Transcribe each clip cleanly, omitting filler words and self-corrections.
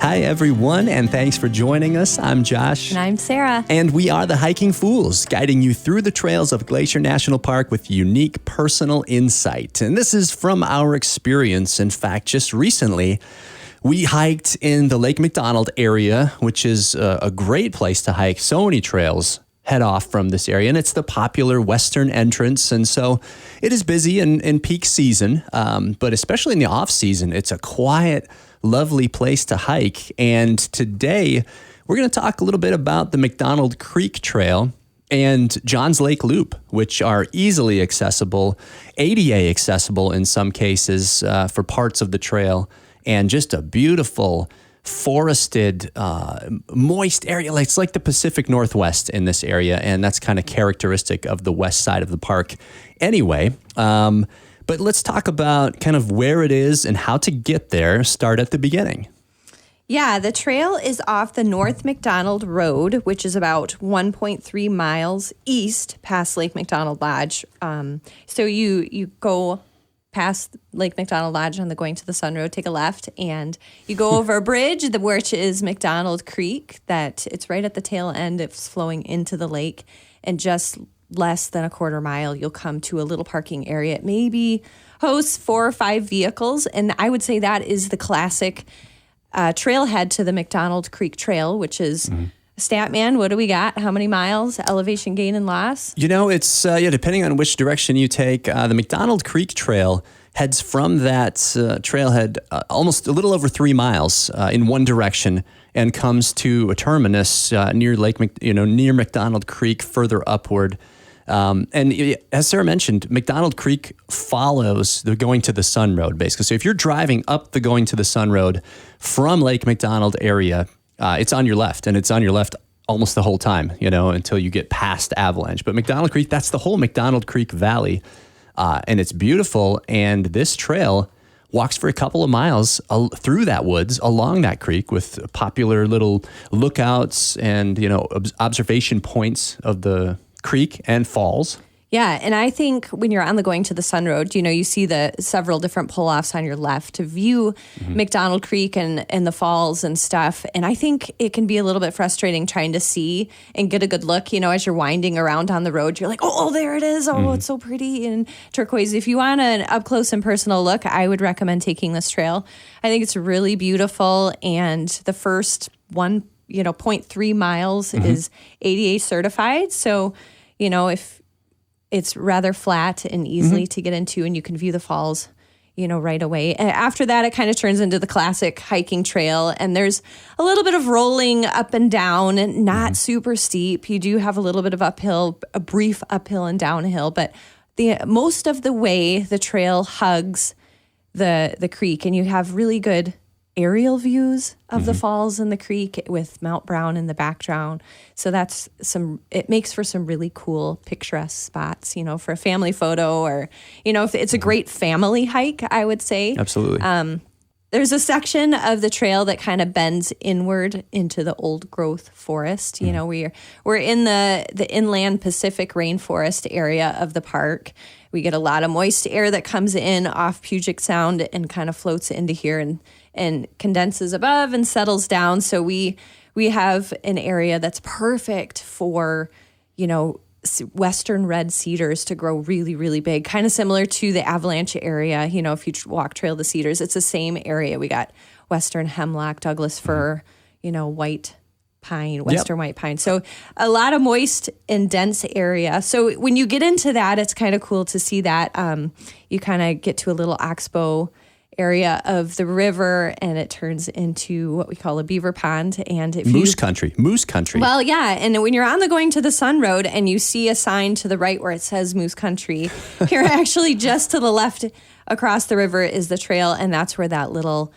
Hi, everyone, and thanks for joining us. I'm Josh. And I'm Sarah. And we are the Hiking Fools, guiding you through the trails of Glacier National Park with unique personal insight. And this is from our experience. In fact, just recently, we hiked in the Lake McDonald area, which is a great place to hike. So many trails head off from this area, and it's the popular western entrance. And so it is busy in peak season, but especially in the off season, it's a quiet, lovely place to hike. And today we're going to talk a little bit about the McDonald Creek Trail and Johns Lake Loop, which are easily accessible, ADA accessible in some cases for parts of the trail, and just a beautiful forested, moist area. It's like the Pacific Northwest in this area, and that's kind of characteristic of the west side of the park anyway. But let's talk about kind of where it is and how to get there. Start at the beginning. Yeah, the trail is off the North McDonald Road, which is about 1.3 miles east past Lake McDonald Lodge. So you go past Lake McDonald Lodge on the Going to the Sun Road, take a left, and you go over a bridge, which is McDonald Creek, that it's right at the tail end. It's flowing into the lake, and just less than a quarter mile, you'll come to a little parking area. It maybe hosts 4 or 5 vehicles, and I would say that is the classic trailhead to the McDonald Creek Trail, which is Statman. What do we got? How many miles? Elevation gain and loss? You know, it's depending on which direction you take. The McDonald Creek Trail heads from that trailhead almost a little over 3 miles in one direction, and comes to a terminus near near McDonald Creek, further upward. And as Sarah mentioned, McDonald Creek follows the Going to the Sun Road, basically. So if you're driving up the Going to the Sun Road from Lake McDonald area, it's on your left, and it's on your left almost the whole time, until you get past Avalanche. But McDonald Creek, that's the whole McDonald Creek Valley, and it's beautiful. And this trail walks for a couple of miles through that woods, along that creek, with popular little lookouts and, observation points of the creek and falls. Yeah, and I think when you're on the Going to the Sun Road, you see the several different pull-offs on your left to view McDonald Creek and the falls and stuff. And I think it can be a little bit frustrating trying to see and get a good look, as you're winding around on the road. You're like, oh, there it is. Oh, it's so pretty and turquoise. If you want an up-close and personal look, I would recommend taking this trail. I think it's really beautiful, and the first 0.3 miles is ADA certified. So, if it's rather flat and easily to get into, and you can view the falls, right away. And after that, it kind of turns into the classic hiking trail, and there's a little bit of rolling up and down, and not super steep. You do have a little bit of uphill, a brief uphill and downhill, but most of the way the trail hugs the creek, and you have really good aerial views of the falls and the creek with Mount Brown in the background. So it makes for some really cool picturesque spots, for a family photo, or, if it's a great family hike, I would say. Absolutely. There's a section of the trail that kind of bends inward into the old growth forest. We're in the inland Pacific rainforest area of the park. We get a lot of moist air that comes in off Puget Sound and kind of floats into here and condenses above and settles down. So we have an area that's perfect for, western red cedars to grow really, really big, kind of similar to the Avalanche area. If you walk Trail the Cedars, it's the same area. We got western hemlock, Douglas fir, white pine, western white pine. So a lot of moist and dense area. So when you get into that, it's kind of cool to see that. You kind of get to a little oxbow area of the river, and it turns into what we call a beaver pond. And Moose country. Well, yeah. And when you're on the Going to the Sun Road and you see a sign to the right where it says Moose Country, you're actually just to the left across the river is the trail, and that's where that little,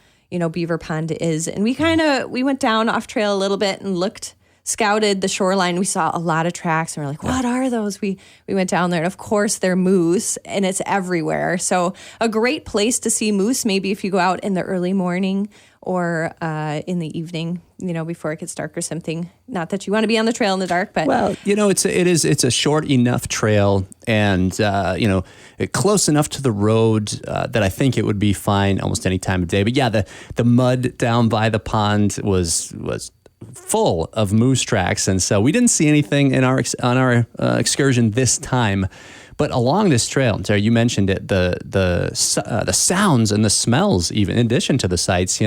beaver pond is. And we went down off trail a little bit and looked scouted the shoreline, we saw a lot of tracks, and we're like, what are those? We went down there, and of course they're moose, and it's everywhere. So a great place to see moose, maybe if you go out in the early morning or in the evening, before it gets dark or something. Not that you want to be on the trail in the dark, but well, it's a short enough trail, and close enough to the road that I think it would be fine almost any time of day. But yeah, the mud down by the pond was full of moose tracks, and so we didn't see anything on our excursion this time. But along this trail, Sarah, you mentioned it, the sounds and the smells, even in addition to the sights.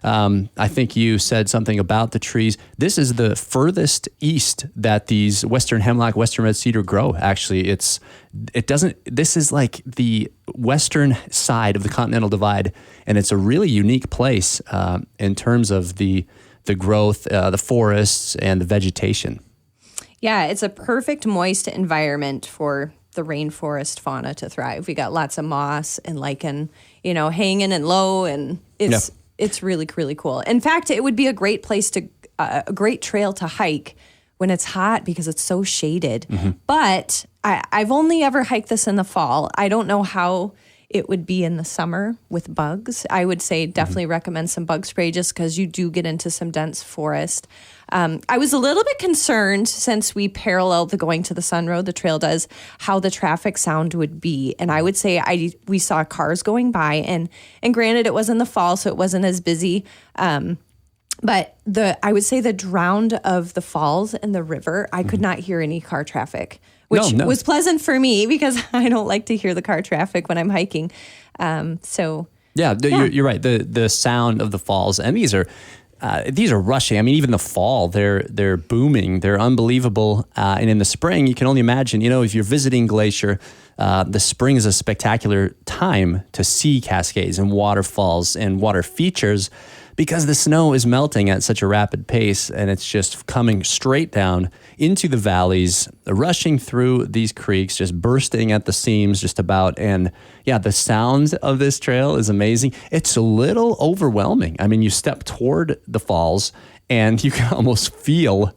I think you said something about the trees. This is the furthest east that these western hemlock, western red cedar grow. Actually, this is like the western side of the Continental Divide, and it's a really unique place in terms of the growth, the forests, and the vegetation. Yeah, it's a perfect moist environment for the rainforest fauna to thrive. We got lots of moss and lichen, hanging and low, and it's really, really cool. In fact, it would be a great place a great trail to hike when it's hot because it's so shaded. Mm-hmm. But I've only ever hiked this in the fall. I don't know how it would be in the summer with bugs. I would say definitely recommend some bug spray just because you do get into some dense forest. I was a little bit concerned since we paralleled the Going to the Sun Road, the trail does, how the traffic sound would be. And I would say we saw cars going by, and granted it was in the fall, so it wasn't as busy. But I would say the drowned of the falls and the river, I could not hear any car traffic, which was pleasant for me because I don't like to hear the car traffic when I'm hiking. You're right. The sound of the falls, and these are rushing. I mean, even the fall, they're booming. They're unbelievable. And in the spring, you can only imagine, if you're visiting Glacier, the spring is a spectacular time to see cascades and waterfalls and water features because the snow is melting at such a rapid pace, and it's just coming straight down into the valleys, rushing through these creeks, just bursting at the seams just about. And yeah, the sound of this trail is amazing. It's a little overwhelming. I mean, you step toward the falls and you can almost feel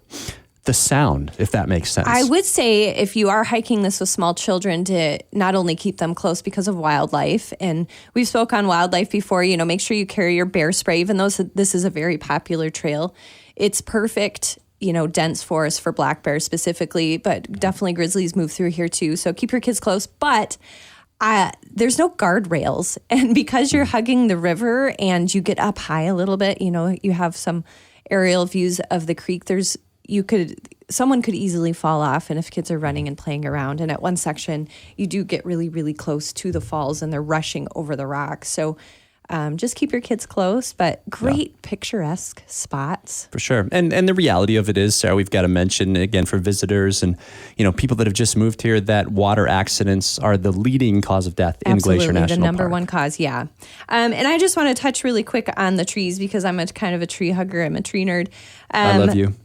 the sound, if that makes sense. I would say if you are hiking this with small children, to not only keep them close because of wildlife, and we've spoke on wildlife before, make sure you carry your bear spray, even though this is a very popular trail. It's perfect, dense forest for black bears specifically, but definitely grizzlies move through here too. So keep your kids close, but there's no guardrails. And because you're hugging the river and you get up high a little bit, you have some aerial views of the creek, someone could easily fall off, and if kids are running and playing around. And at one section, you do get really, really close to the falls, and they're rushing over the rocks. So just keep your kids close, but great picturesque spots. For sure. And the reality of it is, Sarah, we've got to mention again for visitors and, people that have just moved here, that water accidents are the leading cause of death in Glacier National Park. The number one cause, yeah. And I just want to touch really quick on the trees because I'm kind of a tree hugger. I'm a tree nerd. I love you.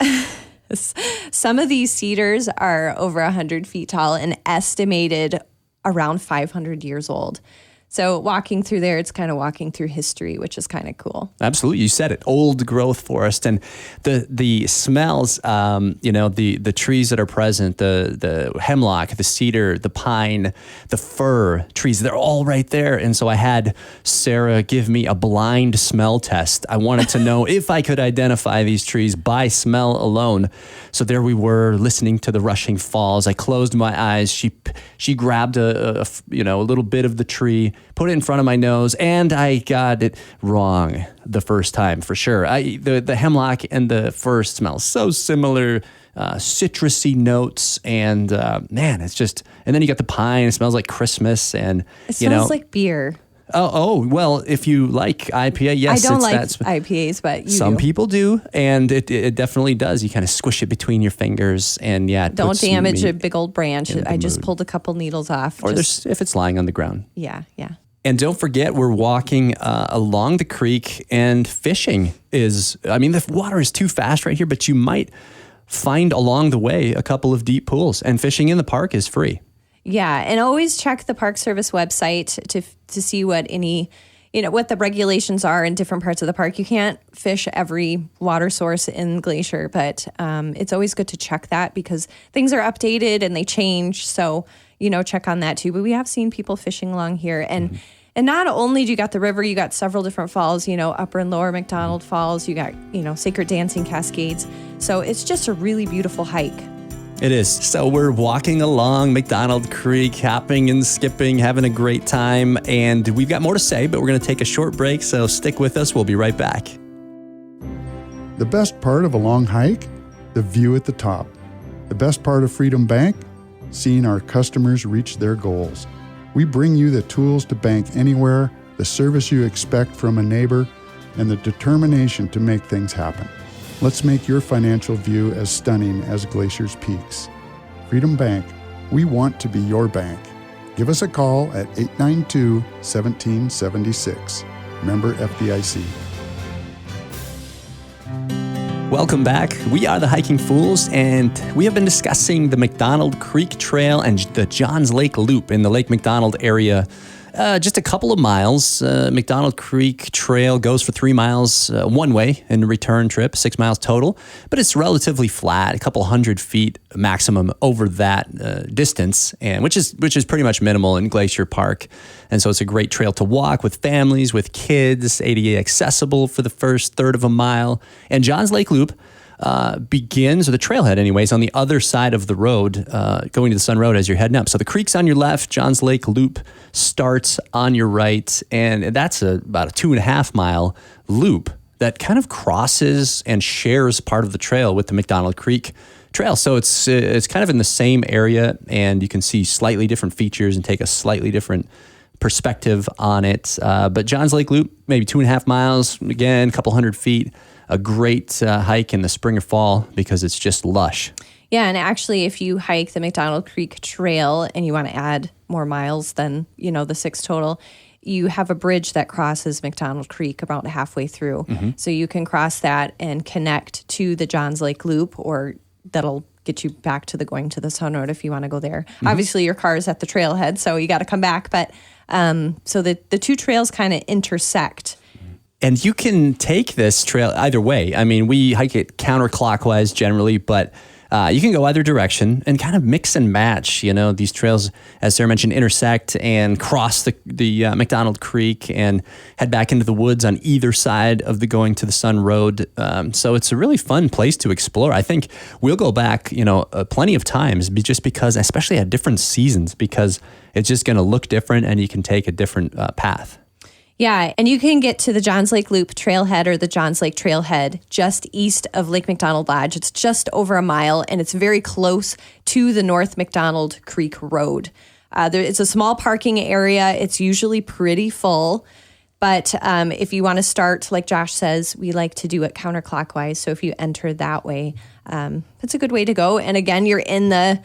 Some of these cedars are over 100 feet tall and estimated around 500 years old. So walking through there, it's kind of walking through history, which is kind of cool. Absolutely. You said it. Old growth forest. And the smells, the trees that are present, the hemlock, the cedar, the pine, the fir trees, they're all right there. And so I had Sarah give me a blind smell test. I wanted to know if I could identify these trees by smell alone. So there we were listening to the rushing falls. I closed my eyes. She grabbed a little bit of the tree, put it in front of my nose, and I got it wrong the first time for sure. The hemlock and the fir smell so similar, citrusy notes, and it's just. And then you got the pine. It smells like Christmas, and it smells like beer. Oh, well, if you like IPA, yes. I don't like IPAs, but some people do, and it definitely does. You kind of squish it between your fingers, and don't damage a big old branch. I just pulled a couple needles off. Or if it's lying on the ground. Yeah. And don't forget, we're walking along the creek, and fishing the water is too fast right here, but you might find along the way a couple of deep pools, and fishing in the park is free. Yeah, and always check the Park Service website to see what any what the regulations are in different parts of the park. You can't fish every water source in Glacier, but it's always good to check that because things are updated and they change. So, check on that too. But we have seen people fishing along here. And not only do you got the river, you got several different falls, Upper and Lower McDonald Falls. You got, Sacred Dancing Cascades. So it's just a really beautiful hike. It is. So we're walking along McDonald Creek, hopping and skipping, having a great time. And we've got more to say, but we're going to take a short break. So stick with us. We'll be right back. The best part of a long hike? The view at the top. The best part of Freedom Bank? Seeing our customers reach their goals. We bring you the tools to bank anywhere, the service you expect from a neighbor, and the determination to make things happen. Let's make your financial view as stunning as Glacier's peaks. Freedom Bank, we want to be your bank. Give us a call at 892-1776. Member FDIC. Welcome back. We are the Hiking Fools, and we have been discussing the McDonald Creek Trail and the Johns Lake Loop in the Lake McDonald area. Just a couple of miles. McDonald Creek Trail goes for 3 miles one way in the return trip, 6 miles total, but it's relatively flat, a couple hundred feet maximum over that distance, and which is pretty much minimal in Glacier Park. And so it's a great trail to walk with families, with kids, ADA accessible for the first third of a mile. And Johns Lake Loop begins, or the trailhead anyways, on the other side of the road, going to the Sun Road as you're heading up. So the creek's on your left, Johns Lake Loop starts on your right, and that's about a 2.5 mile loop that kind of crosses and shares part of the trail with the McDonald Creek Trail. So it's kind of in the same area, and you can see slightly different features and take a slightly different perspective on it. But Johns Lake Loop, maybe 2.5 miles, again, a couple hundred feet. A great hike in the spring or fall because it's just lush. Yeah, and actually, if you hike the McDonald Creek Trail and you want to add more miles than, the 6 total, you have a bridge that crosses McDonald Creek about halfway through. Mm-hmm. So you can cross that and connect to the Johns Lake Loop, or that'll get you back to going to the Sun Road if you want to go there. Mm-hmm. Obviously, your car is at the trailhead, so you got to come back. But so the two trails kind of intersect. And you can take this trail either way. I mean, we hike it counterclockwise generally, but you can go either direction and kind of mix and match. These trails, as Sarah mentioned, intersect and cross the McDonald Creek and head back into the woods on either side of the going to the Sun Road. So it's a really fun place to explore. I think we'll go back, plenty of times just because, especially at different seasons, because it's just going to look different and you can take a different path. Yeah, and you can get to the Johns Lake Loop Trailhead or the Johns Lake Trailhead just east of Lake McDonald Lodge. It's just over a mile, and it's very close to the North McDonald Creek Road. It's a small parking area. It's usually pretty full, but if you want to start, like Josh says, we like to do it counterclockwise. So if you enter that way, that's a good way to go. And again, you're in the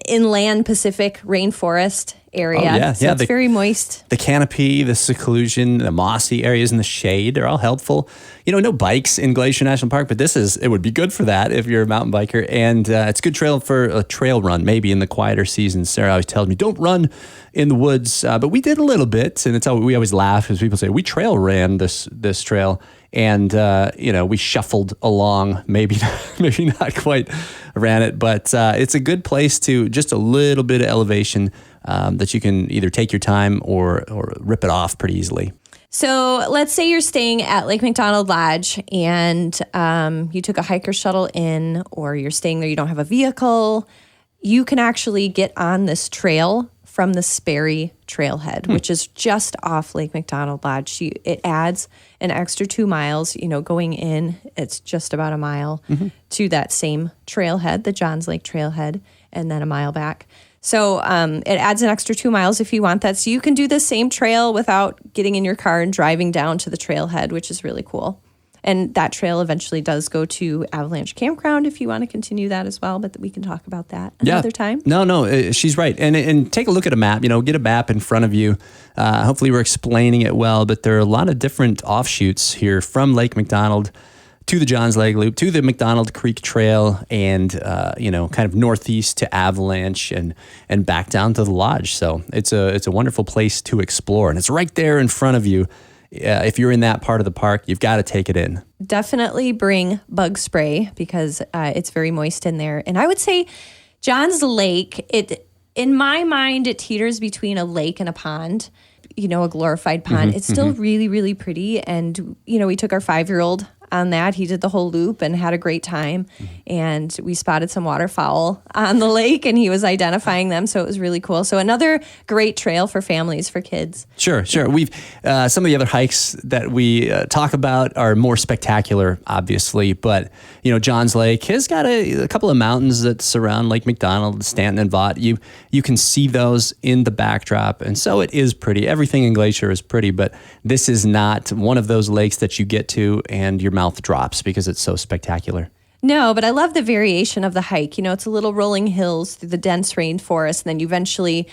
inland Pacific rainforest area. Oh, yeah. So it's very moist. The canopy, the seclusion, the mossy areas in the shade, they're all helpful. No bikes in Glacier National Park, but it would be good for that if you're a mountain biker. And it's a good trail for a trail run, maybe in the quieter seasons. Sarah always tells me, don't run in the woods. But we did a little bit, and it's how we always laugh as people say, we trail ran this trail. And, we shuffled along, maybe not quite ran it, but it's a good place to just a little bit of elevation that you can either take your time or rip it off pretty easily. So let's say you're staying at Lake McDonald Lodge and you took a hiker shuttle in, or you're staying there, you don't have a vehicle. You can actually get on this trail from the Sperry Trailhead, which is just off Lake McDonald Lodge. It adds an extra 2 miles, going in, it's just about a mile to that same trailhead, the Johns Lake Trailhead, and then a mile back. So it adds an extra 2 miles if you want that. So you can do the same trail without getting in your car and driving down to the trailhead, which is really cool. And that trail eventually does go to Avalanche Campground if you want to continue that as well, but we can talk about that another time. No, she's right. And take a look at a map, get a map in front of you. Hopefully we're explaining it well, but there are a lot of different offshoots here from Lake McDonald to the Johns Lake Loop, to the McDonald Creek Trail, and, kind of northeast to Avalanche and back down to the lodge. So it's a wonderful place to explore. And it's right there in front of you. if you're in that part of the park, you've got to take it in. Definitely bring bug spray because it's very moist in there. And I would say John's Lake, in my mind, it teeters between a lake and a pond, a glorified pond. It's still really, really pretty. And, we took our 5-year-old on that. He did the whole loop and had a great time. And we spotted some waterfowl on the lake and he was identifying them. So it was really cool. So another great trail for families, for kids. Sure. We've some of the other hikes that we talk about are more spectacular, obviously. But, Johns Lake has got a couple of mountains that surround Lake McDonald, Stanton, and Vaught. You can see those in the backdrop. And so it is pretty. Everything in Glacier is pretty, but this is not one of those lakes that you get to and your mouth drops because it's so spectacular. No, but I love the variation of the hike. It's a little rolling hills through the dense rainforest, and then you eventually,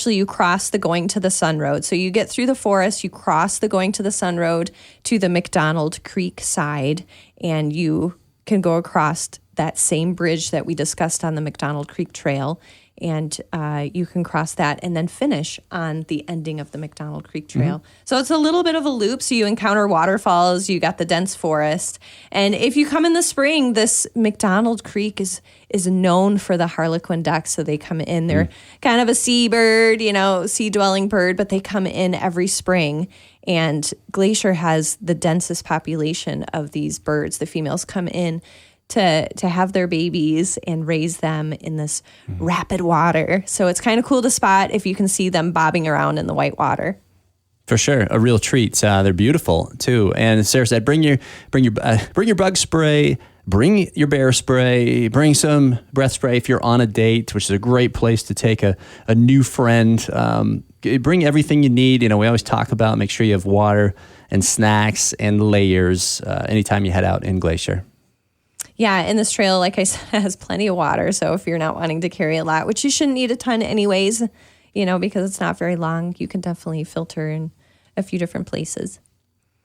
you cross the Going to the Sun Road. So you get through the forest, you cross the Going to the Sun Road to the McDonald Creek side, and you can go across that same bridge that we discussed on the McDonald Creek Trail, and you can cross that and then finish on the ending of the McDonald Creek Trail. So it's a little bit of a loop. So you encounter waterfalls, you got the dense forest. And if you come in the spring, this McDonald Creek is known for the harlequin ducks. So they come in, they're kind of a seabird, sea-dwelling bird, but they come in every spring. And Glacier has the densest population of these birds. The females come in to have their babies and raise them in this rapid water. So it's kind of cool to spot if you can see them bobbing around in the white water. For sure, a real treat. They're beautiful too. And Sarah said, bring your bug spray, bring your bear spray, bring some breath spray if you're on a date, which is a great place to take a new friend. Bring everything you need. We always talk about make sure you have water and snacks and layers anytime you head out in Glacier. Yeah, and this trail, like I said, has plenty of water. So if you're not wanting to carry a lot, which you shouldn't need a ton anyways, because it's not very long, you can definitely filter in a few different places.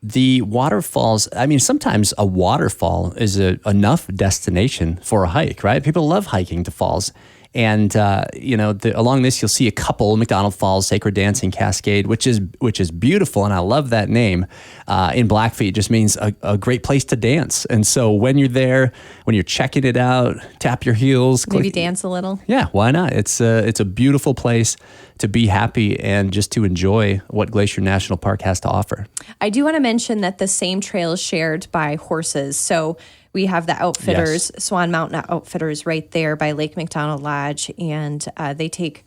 The waterfalls, sometimes a waterfall is enough destination for a hike, right? People love hiking to falls. And, along this, you'll see a couple, McDonald Falls, Sacred Dancing Cascade, which is beautiful. And I love that name. In Blackfeet, it just means a great place to dance. And so when you're there, when you're checking it out, tap your heels. Maybe dance a little. Yeah, why not? It's a beautiful place to be happy and just to enjoy what Glacier National Park has to offer. I do want to mention that the same trail is shared by horses. So we have the Outfitters, Swan Mountain Outfitters right there by Lake McDonald Lodge, and they take,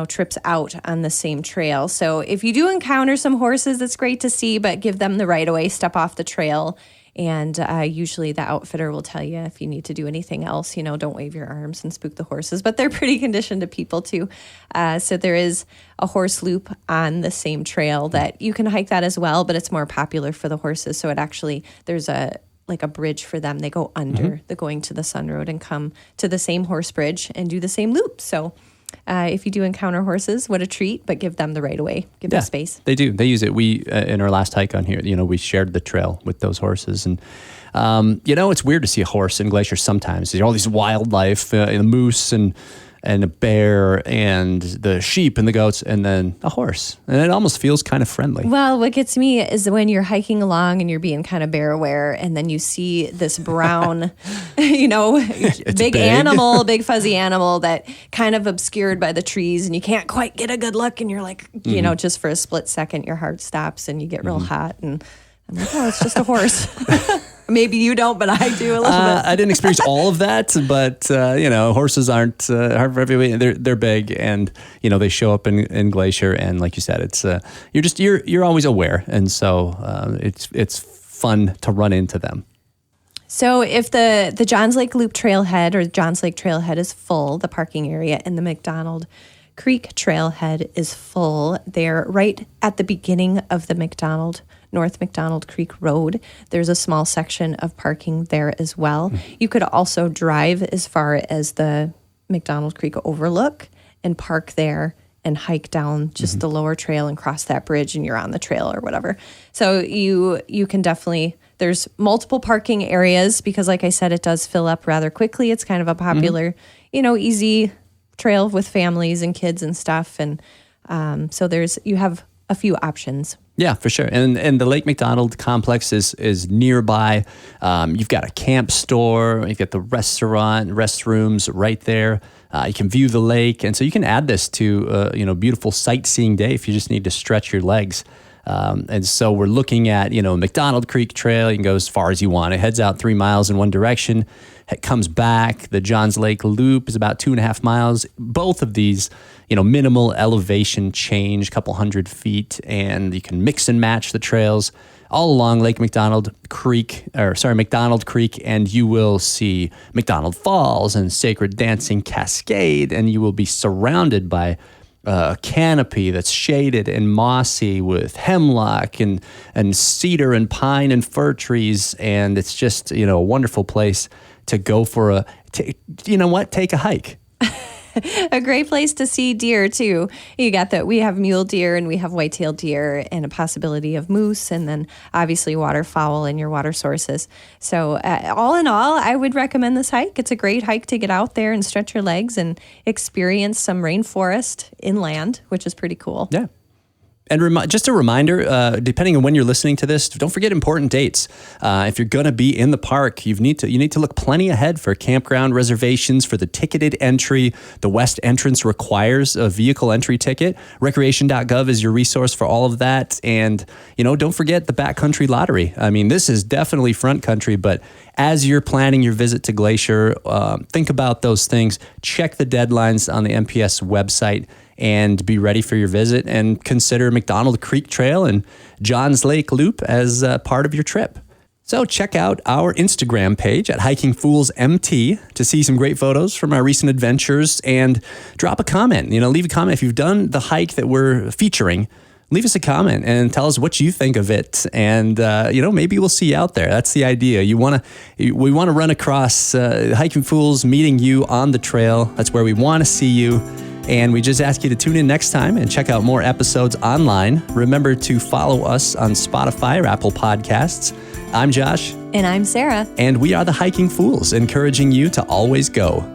trips out on the same trail. So if you do encounter some horses, it's great to see, but give them the right of way, step off the trail. And usually the outfitter will tell you if you need to do anything else, don't wave your arms and spook the horses, but they're pretty conditioned to people too. So there is a horse loop on the same trail that you can hike that as well, but it's more popular for the horses. So there's a bridge for them. They go under the Going to the Sun Road and come to the same horse bridge and do the same loop. So if you do encounter horses, what a treat, but give them the right of way, give them space. They do. They use it. We, in our last hike on here, we shared the trail with those horses. And, it's weird to see a horse in Glacier sometimes. There's all these wildlife, the moose and a bear and the sheep and the goats and then a horse. And it almost feels kind of friendly. Well, what gets me is when you're hiking along and you're being kind of bear aware and then you see this brown, big animal, big fuzzy animal that kind of obscured by the trees and you can't quite get a good look and you're like, just for a split second, your heart stops and you get real hot and I'm like, oh, it's just a horse. Maybe you don't, but I do a little bit. I didn't experience all of that, but horses aren't hard for everybody. They're big, and they show up in Glacier, and like you said, it's you're always aware, and so it's fun to run into them. So if the Johns Lake Loop Trailhead or Johns Lake Trailhead is full, the parking area in the McDonald Creek Trailhead is full. They're right at the beginning of the North McDonald Creek Road. There's a small section of parking there as well. You could also drive as far as the McDonald Creek Overlook and park there and hike down just the lower trail and cross that bridge and you're on the trail or whatever. So you can definitely, there's multiple parking areas because like I said, it does fill up rather quickly. It's kind of a popular, easy trail with families and kids and stuff. And so you have a few options. Yeah, for sure. And the Lake McDonald complex is nearby. You've got a camp store. You've got the restaurant, restrooms right there. You can view the lake. And so you can add this to, beautiful sightseeing day if you just need to stretch your legs. And so we're looking at, McDonald Creek Trail. You can go as far as you want. It heads out 3 miles in one direction. It comes back. The Johns Lake Loop is about 2.5 miles. Both of these, minimal elevation change, a couple hundred feet, and you can mix and match the trails all along Lake McDonald Creek, and you will see McDonald Falls and Sacred Dancing Cascade, and you will be surrounded by a canopy that's shaded and mossy with hemlock and cedar and pine and fir trees, and it's just a wonderful place to go for take a hike. A great place to see deer too. You got that. We have mule deer and we have white-tailed deer and a possibility of moose, and then obviously waterfowl in your water sources. So all in all, I would recommend this hike. It's a great hike to get out there and stretch your legs and experience some rainforest inland, which is pretty cool. Yeah. And just a reminder, depending on when you're listening to this, don't forget important dates. If you're going to be in the park, you need to look plenty ahead for campground reservations for the ticketed entry. The west entrance requires a vehicle entry ticket. Recreation.gov is your resource for all of that. And, don't forget the backcountry lottery. I mean, this is definitely front country, but as you're planning your visit to Glacier, think about those things. Check the deadlines on the MPS website and be ready for your visit, and consider McDonald Creek Trail and Johns Lake Loop as part of your trip. So check out our Instagram page at Hiking Fools MT to see some great photos from our recent adventures, and drop a comment. Leave a comment if you've done the hike that we're featuring. Leave us a comment and tell us what you think of it, and maybe we'll see you out there. That's the idea. We want to run across Hiking Fools meeting you on the trail. That's where we want to see you. And we just ask you to tune in next time and check out more episodes online. Remember to follow us on Spotify or Apple Podcasts. I'm Josh. And I'm Sarah. And we are the Hiking Fools, encouraging you to always go.